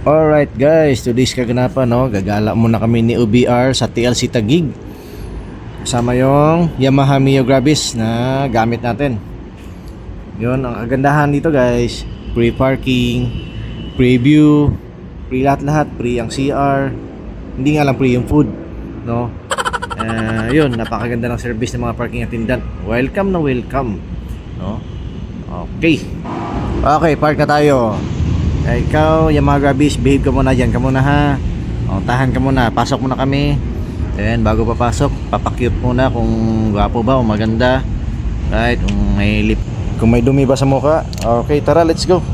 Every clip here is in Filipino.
Alright guys, today's kaganapan, no? Gagala muna kami ni UBR sa TLC Taguig. Kasama yung Yamaha Mio Gravis na gamit natin. Yun, ang kagandahan dito guys, free parking, free view, free lahat-lahat, free ang CR. Hindi nga lang free yung food, no? Yun, napakaganda ng service ng mga parking attendant. Welcome na welcome, no? Okay. Okay, park na tayo. Ikaw, Yamaha Gravis, behave ka muna dyan, ka muna ha. O, tahan ka muna, pasok muna kami. Then, bago papasok, papakyut muna kung gwapo ba o maganda. Right, kung may lip, kung may dumi ba sa mukha. Okay, tara, let's go.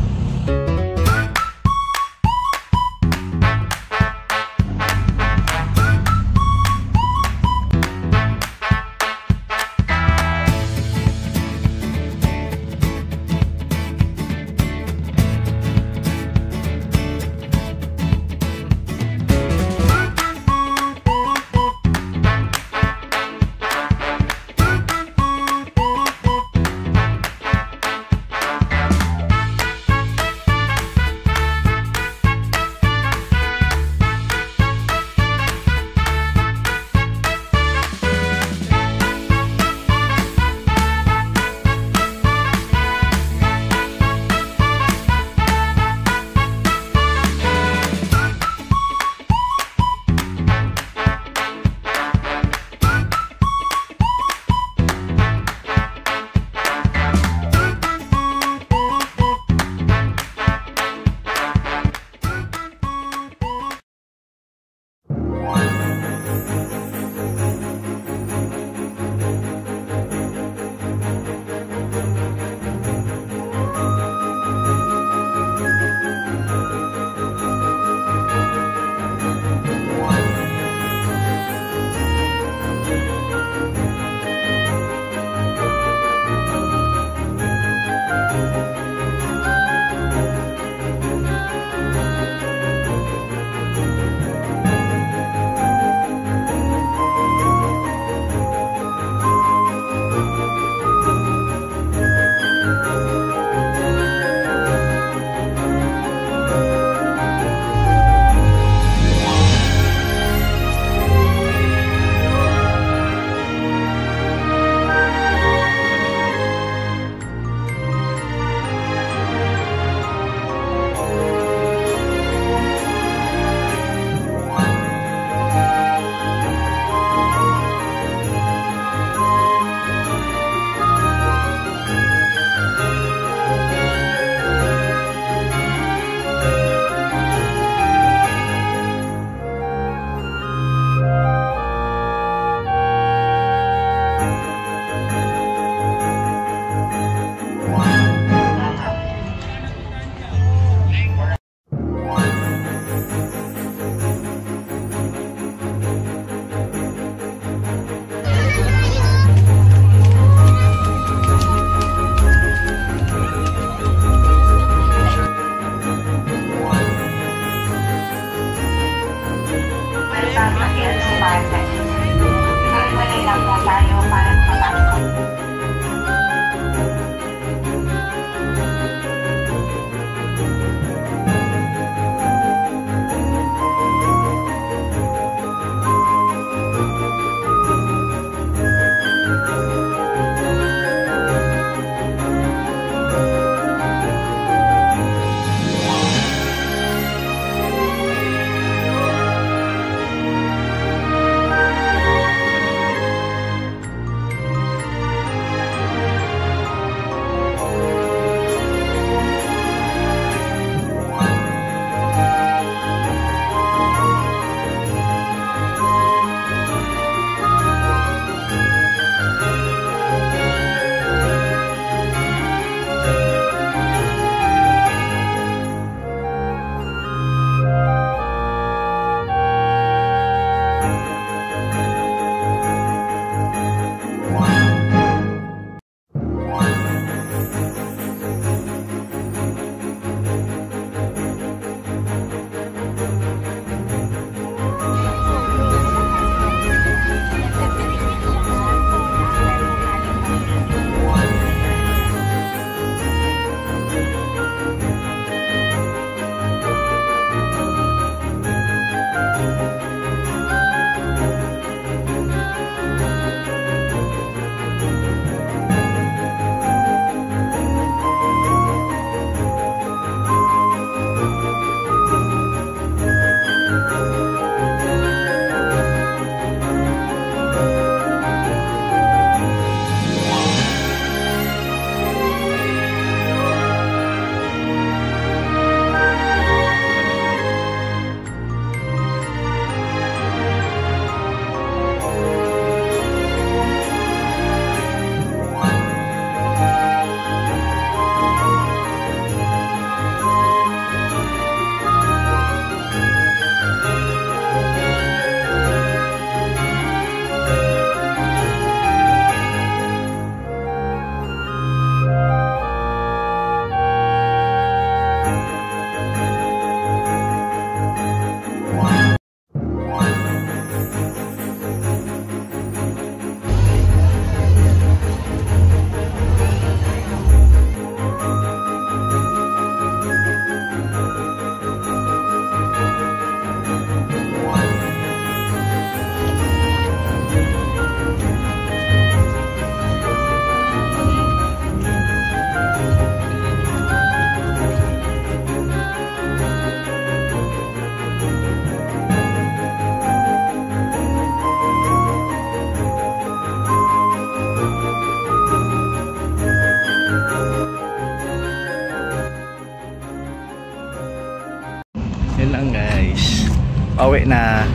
Yun lang guys. Pauwi na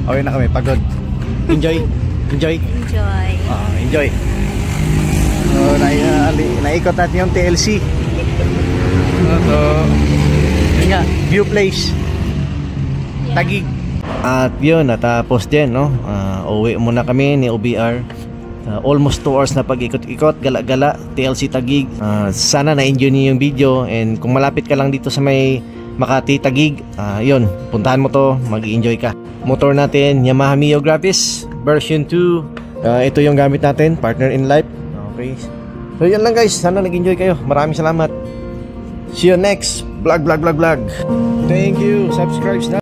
kami, pagod. Enjoy. Enjoy. Enjoy. So, naikot natin yung TLC. So, yun nga, View Place Taguig. At yun, natapos din, no? Uwi muna kami ni OBR. Almost 2 hours na pag-ikot-ikot, gala-gala, TLC Taguig. Sana na-enjoy niyo yung video. And kung malapit ka lang dito sa may Makati Taguig, yun, puntahan mo to, mag-enjoy ka. Motor natin, Yamaha Mio Gravis version 2. Ito yung gamit natin, partner in life. Okay. So yun lang guys, sana nag-enjoy kayo. Maraming salamat. See you next vlog. Thank you. Subscribe na.